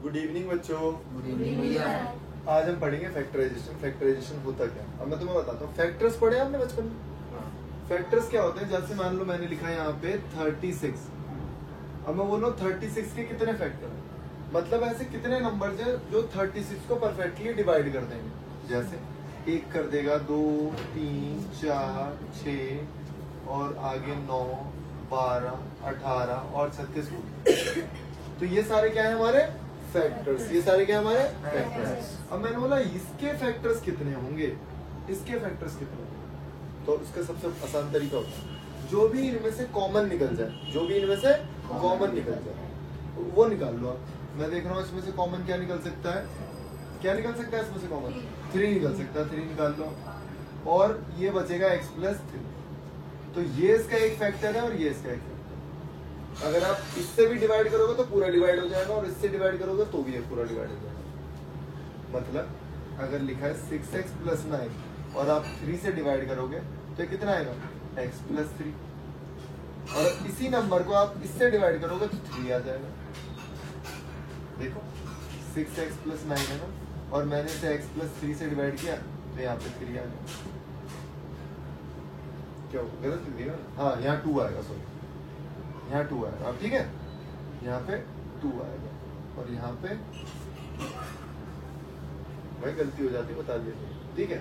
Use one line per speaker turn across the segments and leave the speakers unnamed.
Good evening बच्चों।
Good evening भैया।
आज हम पढ़ेंगे फैक्टराइजेशन। फैक्टराइजेशन होता क्या? अब मैं तुम्हें बताता हूँ। फैक्टर्स पढ़े आपने बचपन में? फैक्टर्स क्या होते हैं? जैसे मान लो मैंने लिखा है यहाँ पे 36। अब मैं बोल रहा हूँ 36 के कितने फैक्टर हैं, मतलब ऐसे कितने नंबर्स हैं जो 36 को परफेक्टली डिवाइड कर देंगे। जैसे 1 कर देगा, 2, 3, 4, 6 और आगे 9, 12, 18 और 36। तो ये सारे क्या है हमारे फैक्टर्स। ये सारे क्या है हमारे फैक्टर्स। अब मैंने बोला इसके फैक्टर्स कितने होंगे, इसके फैक्टर्स कितने होंगे। तो इसका सबसे आसान तरीका होता है जो भी इनमें से कॉमन निकल जाए, जो भी इनमें से कॉमन निकल जाए वो निकाल लो आप। मैं देख रहा हूँ इसमें से कॉमन क्या निकल सकता है, क्या निकल सकता है इसमें से कॉमन? 3 निकल सकता है, 3 निकाल लो और ये बचेगा x+3। तो ये इसका एक फैक्टर है और ये इसका एक फैक्टर। अगर आप इससे भी डिवाइड करोगे तो पूरा डिवाइड हो जाएगा और इससे डिवाइड करोगे तो भी ये पूरा डिवाइड हो जाएगा। मतलब अगर लिखा है 6x+9 और आप 3 से डिवाइड करोगे तो ये कितना आएगा? x+3। और इसी नंबर को आप इससे डिवाइड करोगे तो 3 आ जाएगा। देखो 6x+9 है ना, और मैंने इसे x+3 से डिवाइड किया तो यहाँ पे 3 आ गया। क्या गलत लिख दिया? हाँ, यहाँ 2 आएगा, सॉरी यहाँ 2 आएगा। अब ठीक है, यहाँ पे 2 आएगा और यहाँ पे भाई गलती हो जाती है, बता दिया। ठीक है,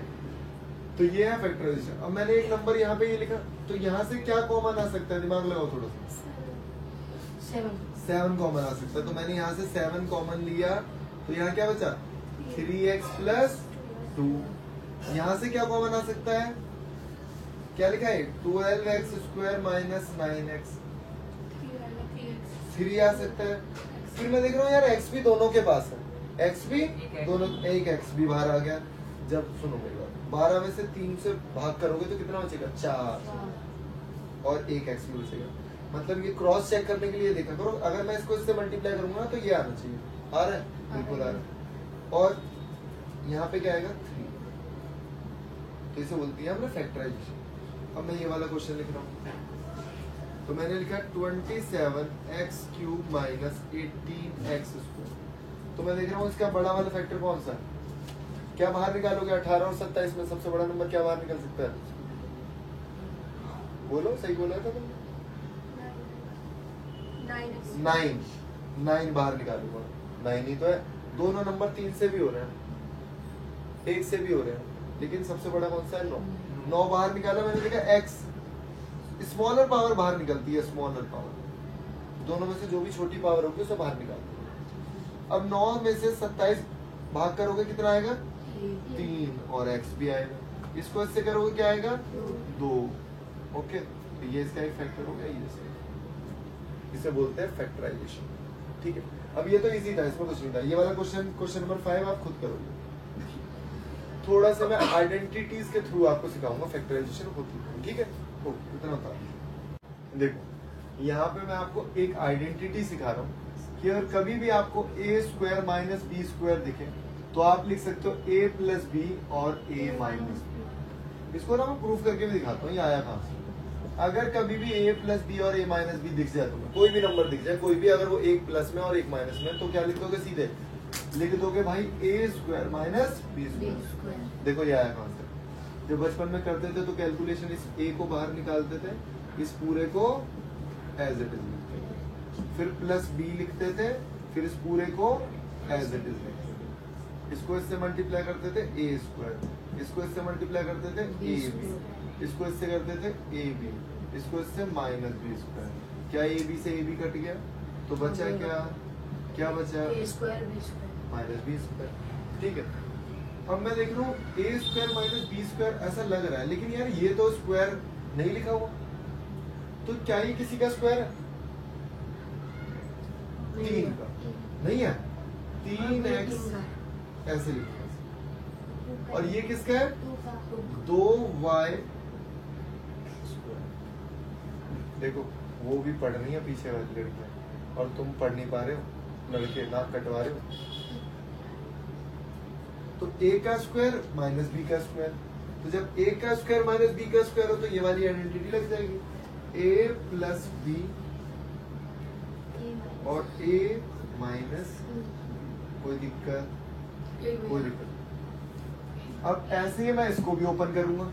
तो ये है फैक्टराइजेशन। अब मैंने एक नंबर यहाँ पे ये लिखा, तो यहाँ से क्या कॉमन आ सकता है? दिमाग लगाओ थोड़ा सा। 7 कॉमन आ सकता है। तो मैंने यहाँ से 7 कॉमन लिया तो यहाँ क्या बचा? 3x+2। यहाँ से क्या कॉमन आ सकता है? क्या लिखा है? 12x² - 9x। 3 आ सकता है। फिर मैं देख रहा हूँ यार x भी दोनों के पास है, x भी दोनों, एक x भी बाहर आ गया। जब सुनो मेरी बात, 12 में से 3 से भाग करोगे तो कितना बचेगा? 4 और एक x भी बचेगा। मतलब ये क्रॉस चेक करने के लिए देखा करो। अगर मैं इसको इससे मल्टीप्लाई करूंगा ना तो ये आना चाहिए। आ रहा है? बिल्कुल आ रहा है। और यहाँ पे क्या आएगा? 3। तो इसे बोलती है हमने फैक्टराइजेशन। अब मैं ये वाला क्वेश्चन लिख रहा हूँ, तो मैंने लिखा 27x³ - 18x²। तो मैं देख रहा हूँ इसका बड़ा वाला फैक्टर कौन सा है? क्या बाहर निकालोगे? 18 और 27 में सबसे बड़ा नंबर क्या बाहर निकल सकता है? बोलो, सही बोला था तुमने? 9 बाहर निकालूंगा। 9 ही तो है। दोनों नंबर 3 से भी हो रहे हैं, 1 से भी हो रहे हैं, लेकिन सबसे बड़ा कौन सा है? 9 बाहर निकाला मैंने, देखा x स्मॉलर पावर बाहर निकलती है। स्मॉलर पावर दोनों में से जो भी छोटी पावर होगी उसे बाहर निकालती है। अब 9 में से 27 भाग करोगे कितना आएगा? 3 और x भी आएगा। इसको इससे करोगे क्या आएगा? 2। ओके, तो ये इसका एक फैक्टर हो गया। ये इसे बोलते हैं फैक्टराइजेशन। ठीक है, अब ये तो इजी था, इसमें कुछ नहीं था। ये वाला क्वेश्चन नंबर 5 आप खुद करोगे। थोड़ा सा मैं आइडेंटिटीज के थ्रू आपको सिखाऊंगा फैक्टराइजेशन होती है। ठीक है, तो इतना था। देखो यहाँ पे मैं आपको एक आइडेंटिटी सिखा रहा हूँ कि अगर कभी भी आपको a² - b² दिखे तो आप लिख सकते हो a+b और a-b। इसको ना मैं प्रूफ करके भी दिखाता हूँ ये आया कहाँ से। अगर कभी भी a+b और a-b दिख जाए, तुम्हें कोई भी नंबर दिख जाए, कोई भी, अगर वो एक प्लस में और एक माइनस में, तो क्या लिख दोगे? सीधे लिख दोगे भाई a² - b²। देखो ये आया कहाँ से। जब बचपन में करते थे तो कैलकुलेशन इस a को बाहर निकालते थे, इस पूरे को एज इट इज लिखते थे, फिर +b लिखते थे, फिर इस पूरे को एज इट इज लिखते थे। इसको इससे मल्टीप्लाई करते थे a², इसको इससे मल्टीप्लाई करते थे ab, इसको इससे करते थे ab, इसको इससे -b²। क्या ab से ab कट गया तो बचा क्या? क्या बचा? -b²। ठीक है, अब मैं देख रहा हूँ a² - b²। ऐसा लग रहा है, लेकिन यार ये तो स्क्वायर नहीं लिखा हुआ, तो क्या ये किसी का स्क्वायर है? 3 का नहीं है। 3x ऐसे लिखा है। और ये किसका है? 2y²। देखो वो भी पढ़ रही है पीछे वाली लड़कियां, और तुम पढ़ नहीं पा रहे हो, लड़के नाक कटवा रहे हो। तो a² - b²। तो जब a² - b² हो तो ये वाली आइडेंटिटी लग जाएगी, a+b और a - कोई दिक्कत? कोई दिक्कत। अब ऐसे ही मैं इसको भी ओपन करूंगा,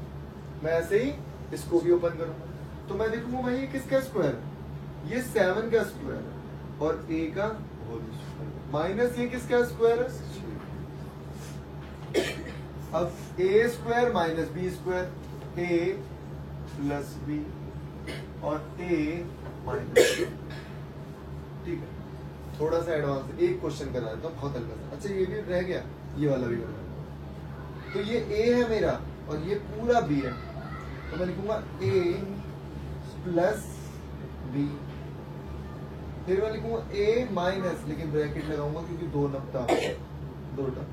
मैं ऐसे ही इसको भी ओपन करूंगा, तो मैं देखूंगा भाई ये किसका स्क्वायर है? ये 7 का स्क्वायर है और a का होल स्क्वायर माइनस ये किसका स्क्वायर है? अब a square minus b square, a plus b और a माइनस, ठीक है। थोड़ा सा एडवांस एक क्वेश्चन करा देता हूँ, बहुत हल्का सा। अच्छा ये भी रह गया, ये वाला भी करना है। तो ये a है मेरा और ये पूरा b है, तो मैं लिखूंगा a प्लस b, फिर मैं लिखूंगा a माइनस, लेकिन ब्रैकेट लगाऊंगा क्योंकि दो टर्म,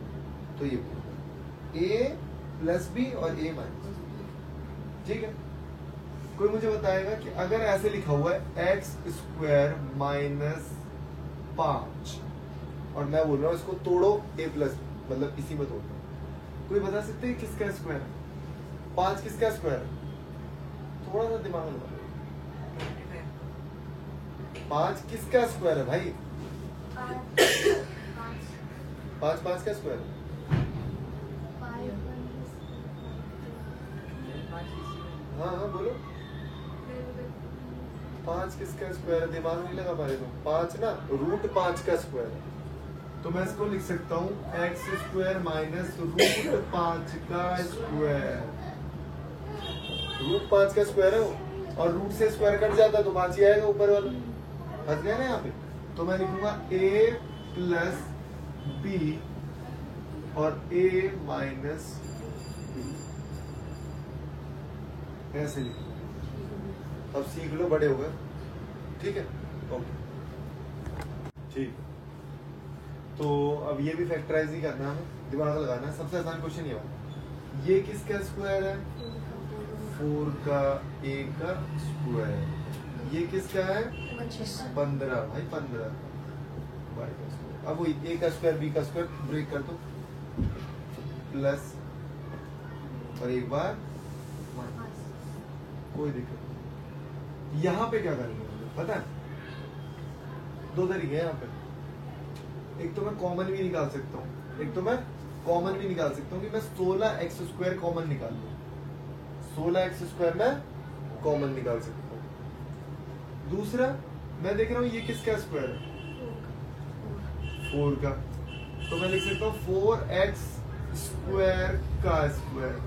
तो ये a प्लस b और a माइनस, ठीक है। कोई मुझे बताएगा कि अगर ऐसे लिखा हुआ है एक्स स्क्वायर माइनस 5 और मैं बोल रहा हूँ इसको तोड़ो a प्लस, मतलब इसी में तोड़ो, कोई बता सकते हैं किसका स्क्वायर है? 5 किसका स्क्वायर है? थोड़ा सा दिमाग लगा, 5 किसका स्क्वायर है भाई? 5 का स्क्वायर है। हाँ हाँ बोलो, 5 किसका स्क्वायर है? दिमाग नहीं लगा पा रहे तुम। 5 ना रूट 5 का स्क्वायर है, तो मैं इसको लिख सकता हूँ एक्स स्क्वायर माइनस रूट 5 का स्क्वायर। रूट 5 का स्क्वायर है वो, और रूट से स्क्वायर कट जाता तो 5 ही आएगा ऊपर वाला, फंस गया ना यहाँ पे। तो मैं लिखूंगा a प्लस b और a माइनस b, ऐसे लिखूंगा। अब सीख लो, बड़े हो गए, ठीक है, ओके, ठीक। तो अब ये भी फैक्टराइज ही करना है, दिमाग लगाना है। सबसे आसान क्वेश्चन ये वाला, ये किसका स्क्वायर है? 4 का a का स्क्वायर। ये किसका है? 15 भाई, 15 y का स्क्वायर। अब वो a का स्क्वायर b का स्क्वायर ब्रेक कर दो, प्लस और एक बार कोई दिक्कत नहीं। यहाँ पे क्या करेंगे पता है? दो तरीके हैं यहाँ पे, एक तो मैं कॉमन भी निकाल सकता हूँ, एक तो मैं कॉमन भी निकाल सकता हूँ कि मैं 16x स्क्वायर कॉमन निकाल लूँ। 16x स्क्वायर में कॉमन निकाल सकता हूँ। दूसरा मैं देख रहा हूँ ये किसका स्क्वायर है? 4 का, तो मैं लिख सकता हूँ 4x स्क्वायर का स्क्वायर।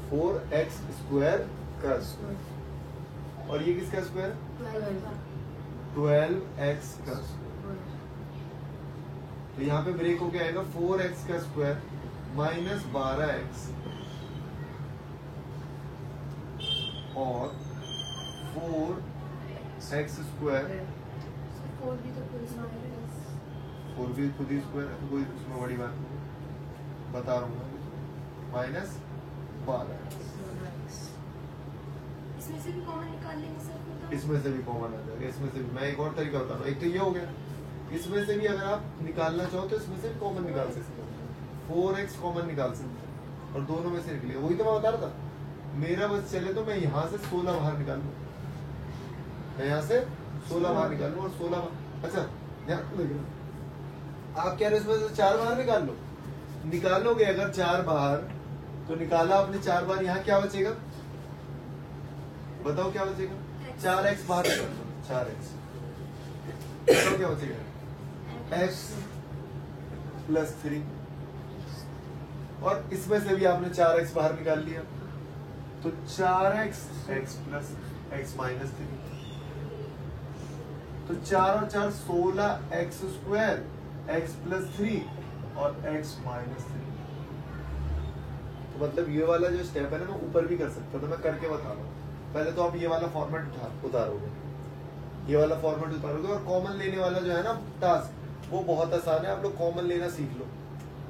4x स्क्वायर का स्क्वायर, और ये किसका स्क्वायर? 12x का स्क्वायर। तो यहाँ पे ब्रेक होके आएगा 4x का स्क्वायर माइनस 12x और 4x स्क्वायर। 4 भी खुद ही स्क्वायर है, तो कोई उसमें बड़ी बात नहीं, बता रहा हूँ माइनस 12x।
इसमें से भी कॉमन निकाल लेंगे सर?
इसमें से भी कॉमन आ जाएगा, इसमें से भी। मैं एक और तरीका बता रहा हूँ, एक तो ये हो गया, इसमें से भी अगर आप निकालना चाहो तो इसमें से भी कॉमन निकाल सकते हो, 4x कॉमन निकाल सकते हो और दोनों में से निकले। वही तो मैं बता रहा था, मेरा बस चले तो मैं यहाँ से 16 बाहर निकाल लूँ, मैं यहाँ से 16 बाहर निकाल लूँ और 16 अच्छा यहाँ आप कह रहे हो इसमें से 4 बाहर निकाल लो, निकालोगे अगर 4 बाहर तो निकाला आपने 4 बार, यहाँ क्या बचेगा बताओ? क्या बचेगा? 4x बाहर निकाल लो, 4x, बताओ क्या बचेगा? x प्लस 3, और इसमें से भी आपने 4x बाहर निकाल लिया, तो 4x x plus x minus 3, तो 4 और 4 16x स्क्वायर x प्लस 3 और x माइनस 3। तो मतलब ये वाला जो स्टेप है ना मैं ऊपर भी कर सकता हूँ, तो मैं करके बता रहा हूँ। पहले तो आप ये वाला फॉर्मेट उतारोगे, ये वाला फॉर्मेट उतारोगे, और कॉमन लेने वाला जो है ना टास्क वो बहुत आसान है, आप लोग कॉमन लेना सीख लो।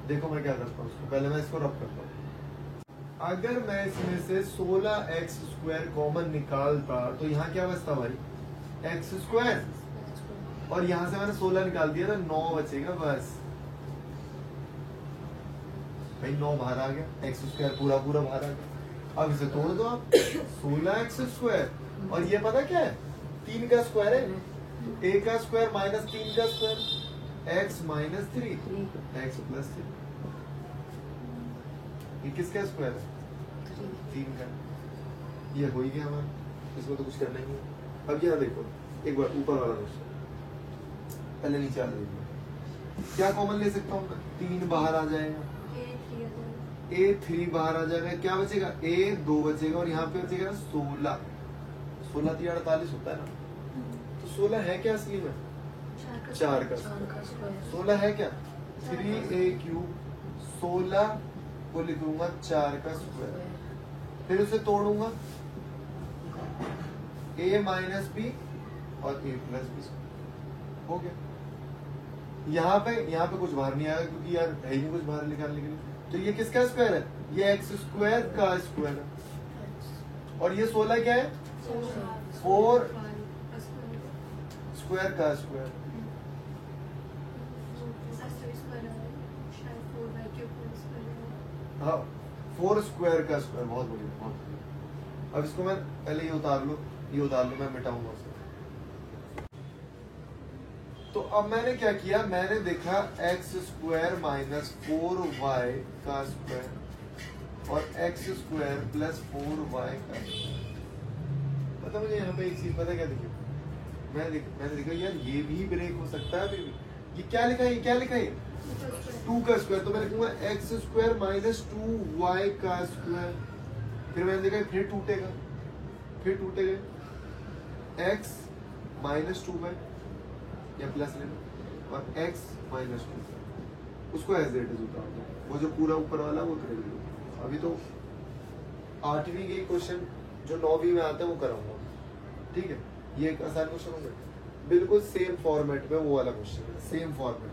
देखो मैं क्या करता हूँ, उसको पहले मैं इसको रब करता हूँ। अगर मैं इसमें से 16x स्क्वायर कॉमन निकालता तो यहाँ क्या बचता भाई? x स्क्वायर, और यहाँ से मैंने 16 निकाल दिया तो 9 बचेगा बस भाई, 9 बाहर आ गया, x स्क्वायर पूरा पूरा बाहर आ गया। अब इसे तोड़ दो आप, 16x स्क्वायर, और ये पता क्या है? 3 का स्क्वायर है, a का स्क्वायर माइनस 3 का square, x minus 3 x plus 3। ये किसका स्क्वायर है? 3 का। ये हो ही गया हमारा, इसमें तो कुछ करना ही नहीं। अब यहाँ देखो एक बार ऊपर वाला क्वेश्चन, पहले नीचे वाला देखो, क्या कॉमन ले सकता हूँ मैं? 3 बाहर आ जाएगा, a3 बाहर आ जाएगा, क्या बचेगा? a2 बचेगा और यहाँ पे बचेगा 16। 16 3 48 होता है ना, तो 16 है क्या असली में? 4 का स्क्वायर। 16 है क्या? 3a³ 16 को लिखूंगा 4 का स्क्वायर, फिर उसे तोड़ूंगा a माइनस b और a प्लस b, हो गया। यहाँ पे कुछ बाहर नहीं आएगा क्योंकि यार है ही नहीं कुछ बाहर निकालने के लिए। तो ये किसका स्क्वायर है? ये x स्क्वायर का स्क्वायर है। और ये 16 क्या है? 4 स्क्वायर का स्क्वायर। हाँ 4 स्क्वायर का स्क्वायर, बहुत बढ़िया बहुत बढ़िया। अब इसको मैं पहले ये उतार लो, मैं मिटाऊंगा उसे। तो अब मैंने क्या किया, मैंने देखा x स्क्वायर माइनस 4y का स्क्वायर और x स्क्वायर प्लस 4y का स्क्वायर। पता मुझे यहाँ पे एक चीज पता क्या देखी, मैंने देखा यार ये भी ब्रेक हो सकता है अभी भी। ये क्या लिखा है? 2 का स्क्वायर, तो मैं लिखूंगा x स्क्वायर माइनस 2y का स्क्वायर। फिर मैंने देखा फिर टूटेगा x माइनस 2y या प्लस ले लो और x माइनस 2, उसको एज इट इज उतार दो, वो जो पूरा ऊपर वाला वो कर लो। अभी तो 8वीं के क्वेश्चन जो 9वीं में आते हैं वो कराऊंगा, ठीक है। ये एक आसान क्वेश्चन होगा, बिल्कुल सेम फॉर्मेट में वो वाला क्वेश्चन है, सेम फॉर्मेट।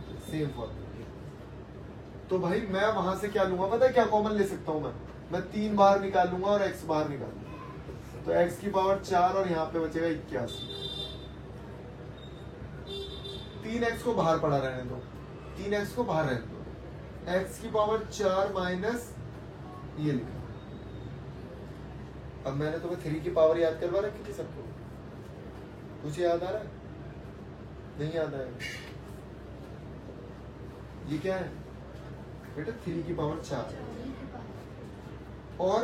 तो भाई मैं वहां से क्या लूंगा पता है? क्या कॉमन ले सकता हूं मैं 3 बाहर निकाल लूंगा और x बाहर निकाल लूंगा, तो x की पावर 4 और यहाँ पे बचेगा 81। 3x को बाहर पड़ा रहने दो, 3x को बाहर रहने दो, x की पावर 4 माइनस ये लिखा। अब मैंने तुम्हें 3 की पावर याद करवा रखी थी सबको, कुछ याद आ रहा है? नहीं याद आएगा? ये क्या है बेटा? 3 की पावर 4। और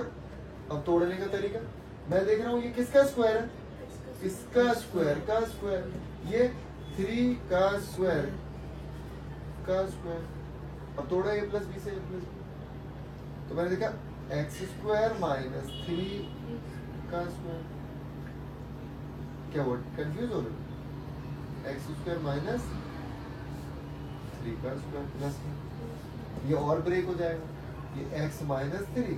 अब तोड़ने का तरीका मैं देख रहा हूँ, ये किसका स्क्वायर है? इसका स्क्वायर का स्क्वायर। ये 3 का स्क्वायर का स्क्वायर। अब तोड़ा a प्लस b से a प्लस b, तो मैंने देखा x स्क्वायर माइनस 3 का स्क्वायर। क्या वर्ड कंफ्यूज हो रहे? x स्क्वायर माइनस 3 का स्क्वायर प्लस, ये और ब्रेक हो जाएगा, ये x माइनस 3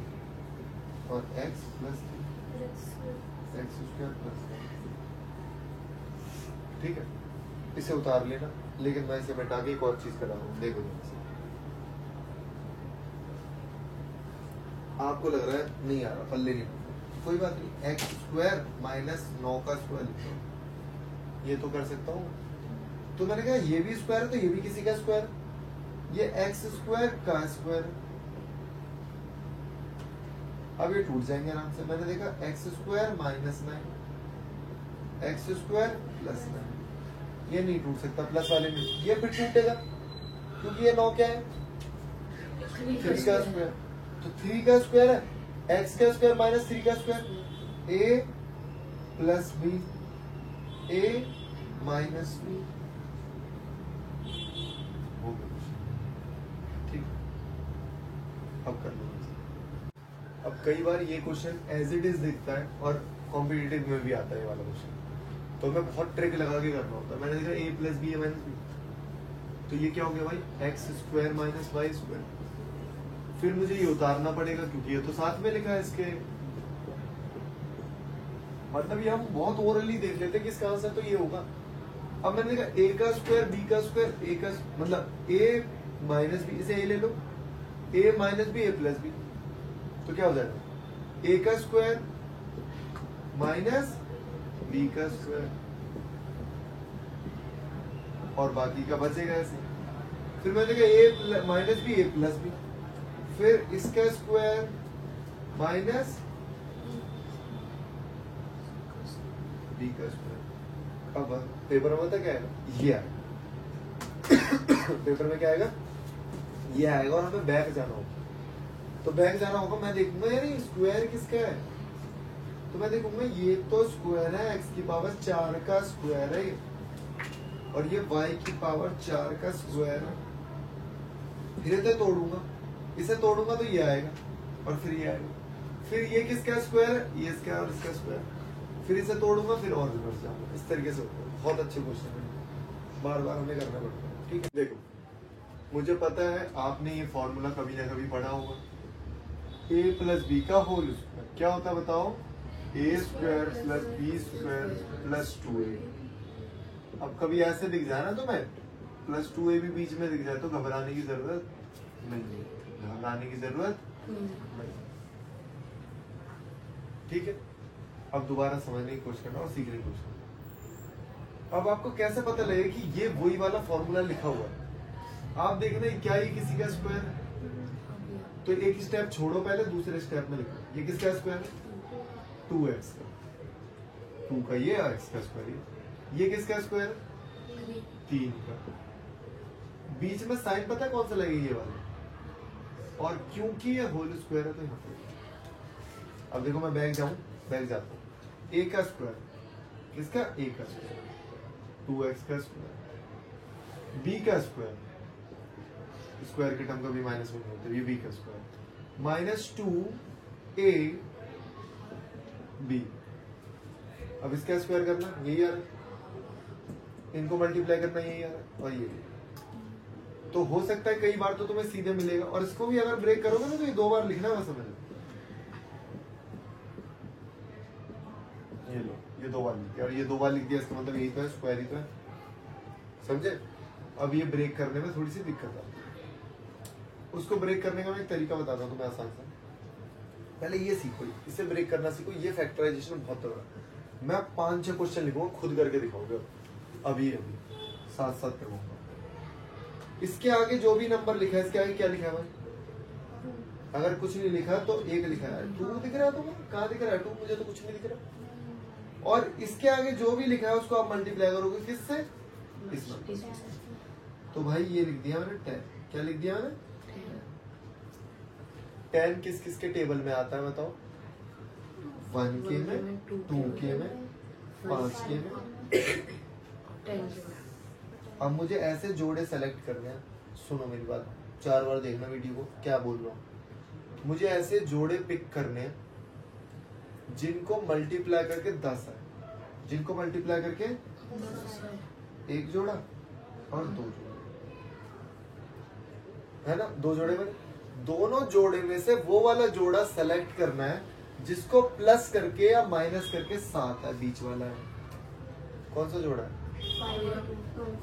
और x plus 3, x square plus, ठीक है। इसे उतार लेना, लेकिन मैं इसे मिटा के एक और चीज करा रहा हूँ, देखो जरा। आपको लग रहा है नहीं आ रहा, पल्ले नहीं, कोई बात नहीं, x स्क्वायर माइनस 9 का स्क्वायर लिखो, ये तो कर सकता हूँ। तो मैंने कहा ये भी स्क्वायर है तो ये भी किसी का स्क्वायर, ये x स्क्वायर का स्क्वायर। अब ये टूट जाएंगे आराम से। मैंने देखा x square minus 9, x square plus 9, ये नहीं टूट सकता प्लस वाले में, ये फिर टूटेगा क्योंकि ये 9 क्या है? 3 का स्क्वायर। तो 3 का स्क्वायर है, x का स्क्वायर माइनस 3 का square, a plus b, a minus b, ठीक। अब कर लो। अब कई बार ये क्वेश्चन एज इट इज दिखता है और कॉम्पिटिटिव में भी आता है ये वाला क्वेश्चन, तो मैं बहुत ट्रिक लगा के करना होता है। मैंने देखा a plus b minus b, तो ये क्या हो गया भाई? x square minus y square. फिर मुझे ये उतारना पड़ेगा क्योंकि ये तो साथ में लिखा है इसके, मतलब ये हम बहुत ओरली देख लेते हैं कि इसका आंसर तो ये होगा। अब मैंने देखा a का स्क्वायर b का स्क्वायर, a का मतलब a माइनस बी, इसे a ले लो, a minus b a plus b, तो क्या हो जाएगा? a का स्क्वायर माइनस b का स्क्वायर और बाकी का बचेगा ऐसे। फिर मैंने देखा a minus b a plus b, फिर इसका स्क्वायर माइनस b का स्क्वायर, अब पेपर में पता क्या आएगा, ये आएगा पेपर में क्या आएगा, ये आएगा और हमें बैक जाना होगा। तो बैक जाना होगा, मैं देखूंगा यार ये स्क्वायर किसका है, तो मैं देखूंगा ये तो स्क्वायर है x की पावर 4 का स्क्वायर है और ये y की पावर 4 का स्क्वायर है। फिर इसे तोड़ूंगा, इसे तोड़ूंगा तो ये आएगा और फिर ये आएगा, फिर ये किसका स्क्वायर है, ये इसका और इसका स्क्वायर, फिर इसे तोड़ूंगा फिर और रिवर्स जाऊंगा। इस तरीके से होता है। बहुत अच्छे क्वेश्चन है, बार बार हमें करना पड़ता है। ठीक है, देखो मुझे पता है आपने ये फॉर्मूला कभी ना कभी पढ़ा होगा, a प्लस बी का होल स्क्वायर क्या होता है बताओ, a square plus b square plus 2a। अब कभी ऐसे दिख जाए ना तुम्हें प्लस 2a भी बीच में दिख जाए तो घबराने की जरूरत नहीं है, घबराने की जरूरत नहीं। ठीक है, अब दोबारा समझने की कोशिश करना और सीखने की कोशिश करना। अब आपको कैसे पता लगेगा कि ये वही वाला फॉर्मूला लिखा हुआ है, आप देख रहे हैं क्या ये किसी का स्क्वायर है, तो एक स्टेप छोड़ो, पहले दूसरे स्टेप में लिखो ये किसका स्क्वायर है, 2x का, 2 का ये x का स्क्वायर, ये किसका स्क्वायर है, 3 का। बीच में साइन पता है कौन सा लगेगा, ये वाला, और क्योंकि ये होल स्क्वायर है तो यहाँ पे। अब देखो मैं बैक जाऊं, बैक जाता हूँ, a का स्क्वायर किसका, a का स्क्वायर, 2x का स्क्वायर, b का स्क्वायर, स्क्वायर के टर्म कभी माइनस में नहीं होते, ये b का स्क्वायर माइनस 2a b। अब इसका स्क्वायर करना यही आ रहा है, इनको मल्टीप्लाई करना यही आ रहा है और ये। तो हो सकता है कई बार तो तुम्हें सीधे मिलेगा, और इसको भी अगर ब्रेक करोगे ना तो ये 2 बार लिखना है, समझ ये लो, ये 2 बार लिख दिया और ये 2 बार लिख दिया, इसका मतलब यही तो है, स्क्वायर ही तो है, समझे। अब ये ब्रेक करने में थोड़ी सी दिक्कत आती है, उसको ब्रेक करने का मैं एक तरीका बताता हूँ तुम्हें आसान सा। पहले ये सीखो, इसे ब्रेक करना सीखो, ये फैक्टराइजेशन बहुत तगड़ा। मैं 5-6 क्वेश्चन लिखूंगा, खुद करके दिखाऊंगा, अभी साथ साथ करवाऊंगा। इसके आगे जो भी नंबर लिखा है, इसके आगे क्या लिखा है भाई, अगर कुछ नहीं लिखा तो 1 लिखा है, 2 दिख रहा है तुम्हें, कहाँ दिख रहा है 2, मुझे तो कुछ नहीं दिख रहा। और इसके आगे जो भी लिखा है उसको आप मल्टीप्लाई करोगे किससे, इस नंबर से। तो भाई ये लिख दिया मैंने 10, क्या लिख दिया मैंने, 10 किस किस के टेबल में आता है बताओ, 1 के में, 2 के में, 5 के में, 10 के में। अब मुझे ऐसे जोड़े सेलेक्ट करने हैं, सुनो मेरी बात, 4 बार देखना वीडियो को, क्या बोल रहा हूँ। मुझे ऐसे जोड़े पिक करने हैं जिनको मल्टीप्लाई करके 10 है, जिनको मल्टीप्लाई करके 1 जोड़ा और 2 जोड़े, है ना, 2 जोड़े बने। दोनों जोड़े में से वो वाला जोड़ा सेलेक्ट करना है जिसको प्लस करके या माइनस करके 7 है, बीच वाला है। कौन सा जोड़ा है,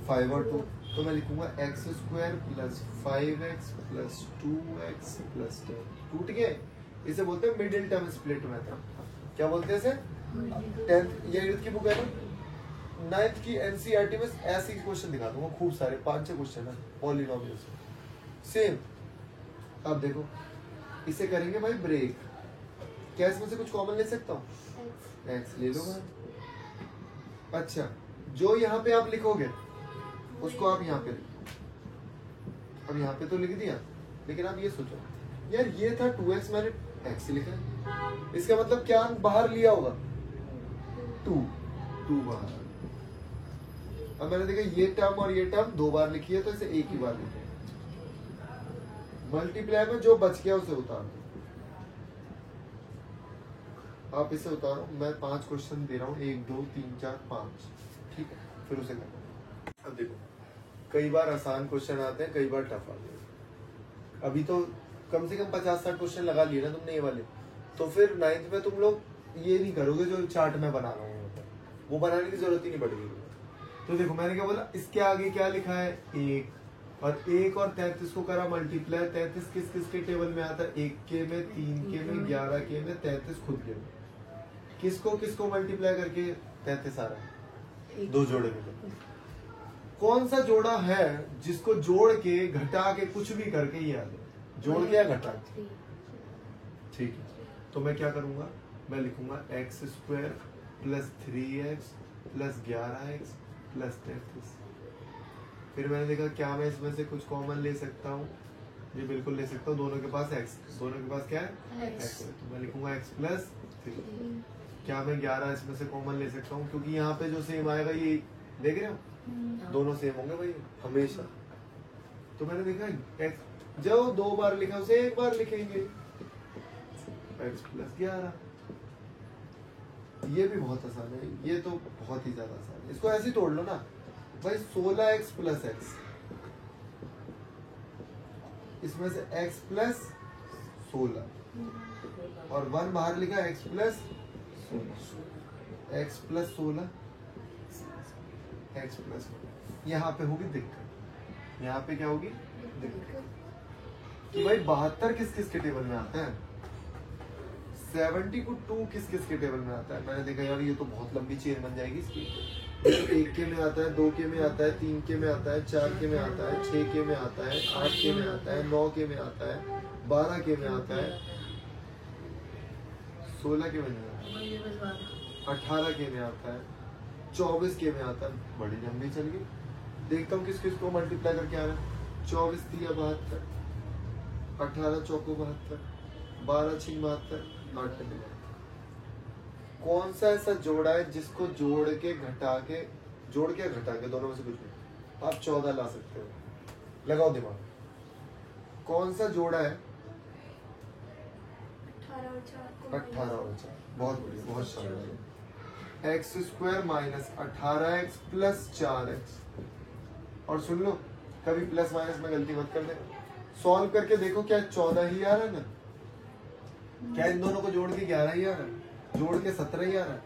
5 और 2। तो मैं लिखूंगा x square plus 5x plus 2x plus 10। टूट गए, इसे बोलते हैं मिडिल टर्म स्प्लिट मेथड। क्या बोलते हैं इसे, 10th ये 8th की बुक है ना, 9th की एनसीईआरटी में ऐसे ही क्वेश्चन दिखा दूंगा, खूब सारे 5-6 क्वेश्चन है पॉलिनोमियल सेम। अब देखो इसे करेंगे भाई ब्रेक, क्या इसमें से कुछ कॉमन ले सकता हूँ, x ले लो भाई। अच्छा, जो यहाँ पे आप लिखोगे उसको आप यहाँ पे लिखो। अब यहाँ पे तो लिख दिया, लेकिन आप ये सोचो यार ये था 2x, मैंने x लिखा है, इसका मतलब क्या बाहर लिया होगा, 2 बाहर। अब मैंने देखा ये टर्म और ये टर्म 2 बार लिखी है तो इसे एक ही बार लिखे। मल्टीप्लाई में जो बच गया उसे उतार दो, आप इसे उतारो। मैं 5 क्वेश्चन दे रहा हूँ, 1 2 3 4 5, ठीक है, फिर उसे करना। अब देखो कई बार आसान क्वेश्चन आते हैं, कई बार टफ आते हैं। अभी तो कम से कम 50-60 क्वेश्चन लगा लिए ना तुमने ये वाले, तो फिर 9th में तुम लोग ये नहीं करोगे जो चार्ट में बना रहा हूँ, वो बनाने की जरूरत ही नहीं पड़ेगी। तो देखो मैंने क्या बोला, इसके आगे क्या लिखा है 1, और 1 और 33 को करा मल्टीप्लाई। 33 किस किस के टेबल में आता है, 1 के में, 3 के में, 11 के में, 33 खुद के में। किसको किसको मल्टीप्लाई करके 33 आ रहा है, 2 जोड़े में। कौन सा जोड़ा है जिसको जोड़ के घटा के कुछ भी करके ये आ जाए, जोड़ के या घटा के, ठीक है। तो मैं क्या करूंगा, मैं लिखूंगा x square plus 3x plus 11x plus 33। फिर मैंने देखा क्या मैं इसमें से कुछ कॉमन ले सकता हूँ, ये बिल्कुल ले सकता हूँ, दोनों के पास x, दोनों के पास क्या है
X।
x है, तो मैं लिखूंगा x प्लस 3। क्या मैं 11 इसमें से कॉमन ले सकता हूँ, क्योंकि यहाँ पे जो सेम आएगा ये देख रहे हो दोनों सेम होंगे भाई हमेशा। तो मैंने देखा x जो 2 बार लिखा उसे 1 बार लिखेंगे, x प्लस 11। ये भी बहुत आसान है, ये तो बहुत ही ज्यादा आसान है, इसको ऐसे ही तोड़ लो ना भाई। 16x प्लस x, इसमें से x प्लस 16 और 1 बाहर लिखा x plus 16, x plus 16, x plus 16। यहाँ पे होगी दिक्कत, यहाँ पे क्या होगी दिक्कत कि भाई 72 किस किस के टेबल में आता है, 72 किस किस के टेबल में आता है। मैंने देखा यार ये तो बहुत लंबी चेन बन जाएगी इसकी। 1 के में आता है, 2 के में आता है, 3 के में आता है, 4 के में आता है, 6 के में आता है, 8 के में आता है, 9 के में आता है, 12 के में आता है, 16 के में नहीं आता, 18 के में आता है, 24 के में आता है। बड़ी लंबी चल गई। देखता हूँ किस किस को मल्टीप्लाई करके आ रहा है। 24 3 72, 18 चौको 72, 12 6 72, 8 9। कौन सा ऐसा जोड़ा है जिसको जोड़ के घटा के दोनों में से कुछ नहीं, आप 14 ला सकते हो, लगाओ दिमाग। कौन सा जोड़ा है
18 और 4
18 और 4, बहुत बढ़िया, बहुत शानदार। X square minus 18x plus 4x। और सुन लो कभी प्लस माइनस में गलती मत कर दे, सॉल्व करके देखो क्या 14 ही आ रहा है ना, क्या इन दोनों को जोड़ के 11 ही आ रहा है, जोड़ के 17 ही आ रहा है।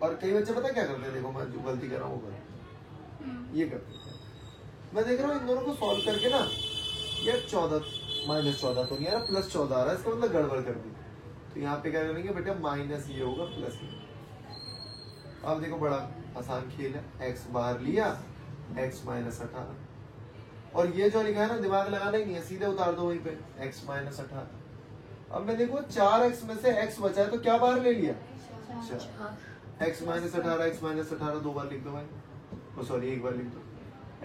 और कई बच्चे पता क्या करते हैं, देखो मैं जो गलती कर रहा हूँ वो ये करते हैं। मैं देख रहा हूँ इन दोनों को सॉल्व करके ना यार 14 माइनस 14 तो नहीं आ रहा, प्लस 14 आ रहा है, इसका मतलब गड़बड़ कर दी। तो यहाँ पे क्या करेंगे बेटा, माइनस ये होगा प्लस ये। अब देखो बड़ा आसान खेल है, x बाहर लिया, x माइनस 18, और ये जो लिखा है ना दिमाग लगाना ही नहीं है, सीधे उतार दो वहीं पे, x माइनस 18। अब मैं देखो 4x में से x बचा है तो क्या बाहर ले लिया, x माइनस 18, x माइनस 18 2 बार लिख दो भाई, सॉरी 1 बार लिख दो,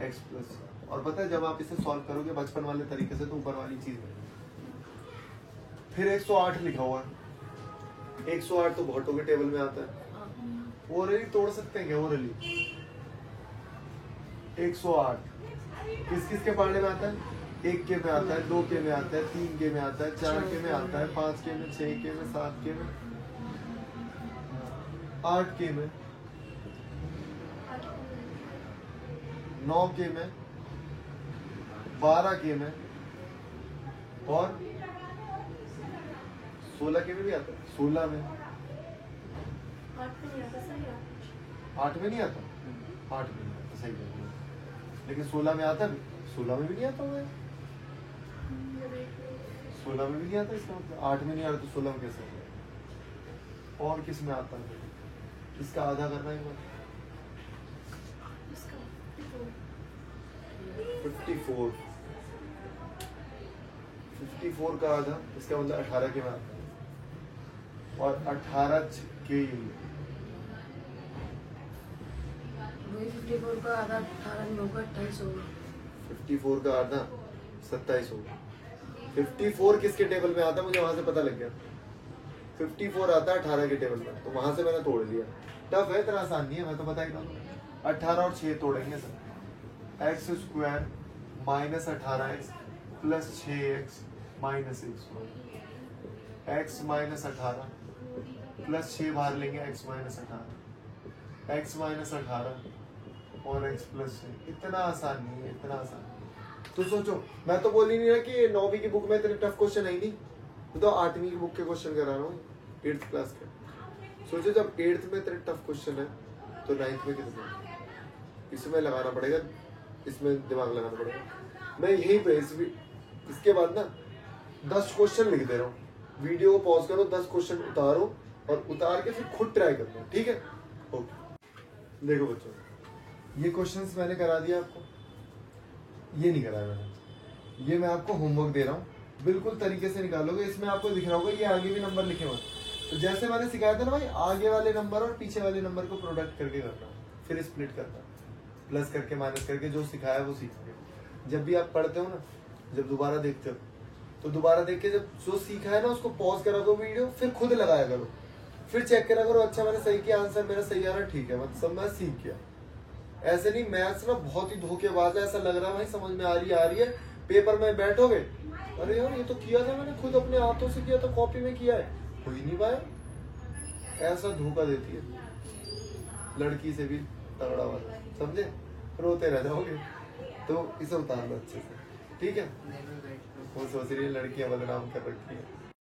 x प्लस। और पता है जब आप इसे सॉल्व करोगे बचपन वाले तरीके से तो ऊपर वाली चीज फिर 108 लिखा हुआ है, 108 तो भट्टों के टेबल में आता है, ओरली तोड़ सकते हैं क्या, ओरली 108 किस किस के पढ़ने में आता है, 1 के में आता है, 2 के में आता है, 3 के में आता है, 4 के में आता है, 5 के में, 6 के में, 7 के में, 8 के में, 9 के में, 12 के में और 16 के में भी आता है, 16 में,
8 में नहीं आता, सही है।
8 में नहीं आता, 8 में नहीं आता, सही है, लेकिन 16 में आता है, 16 में भी नहीं आता होगा, 16 में भी नहीं आता, इसका मतलब 8 में नहीं आता तो 16 में कैसे आता? और किस में आता है, इसका आधा करना है,
इसका
54 का आधा, इसका मतलब 18 के में आता है, और 18 के
54 का आधा 18 में होगा 28 होगा।
54 का आधा 27 होगा। 54 किसके टेबल में आता है मुझे वहां से पता लग गया, 54 आता है 18 के टेबल में, तो वहां से मैंने तोड़ लिया। टफ है, इतना आसान नहीं है, मैं तो बता ही रहा हूँ। 18 और 6 तोड़ेंगे sir, x square minus 18x plus 6x minus 1, x minus 18 plus 6 बाहर लेंगे, एक्स माइनस 18, एक्स माइनस 18 और एक्स प्लस 6। इतना आसान नहीं है, इतना आसान। तो सोचो, मैं तो बोल ही नहीं रहा कि 9वीं की बुक में इतने टफ क्वेश्चन है ही नहीं, तो 8वीं की बुक के क्वेश्चन करा रहा हूँ, 8th क्लास के। सोचो जब 8th में इतने टफ क्वेश्चन है तो 9th में कितने, इसमें लगाना पड़ेगा, इसमें दिमाग लगाना पड़ेगा। मैं यहीं पे इसके बाद ना 10 क्वेश्चन लिख दे रहा हूँ, वीडियो को पॉज करो, 10 क्वेश्चन उतारो और उतार के फिर खुद ट्राई करना, ठीक है? ओके, देखो बच्चों, ये क्वेश्चंस मैंने करा दिया आपको, ये नहीं कराया मैंने, ये मैं आपको होमवर्क दे रहा हूँ, बिल्कुल तरीके से निकालोगे। इसमें आपको दिख रहा होगा ये आगे भी नंबर लिखे हुए, तो जैसे मैंने सिखाया था ना भाई, आगे वाले नंबर और पीछे वाले नंबर को प्रोडक्ट करके करना, फिर स्प्लिट करना, प्लस करके माइनस करके, जो सिखाया वो सीखोगे। जब भी आप पढ़ते हो ना, जब दोबारा देखते हो तो दोबारा देख के जब जो सीखा है ना उसको पॉज करा दो वीडियो, फिर खुद लगाया करो, फिर चेक करा करो, अच्छा मैंने सही किया, आंसर मेरा सही आ रहा, ठीक है, मतलब मैं सीख गया। ऐसे नहीं, मैथ्स ना बहुत ही धोखेबाज है, ऐसा लग रहा है भाई समझ में आ रही है, पेपर में बैठोगे, अरे यार ये तो किया था मैंने खुद अपने हाथों से किया था, कॉपी में किया है, हो ही नहीं पाया। ऐसा धोखा देती है, लड़की से भी तगड़ा वाला, समझे, रोते रह जाओगे। तो इसे उतार लो अच्छे से, ठीक है। वो सोच रही है लड़कियां बदनाम कर रखी है।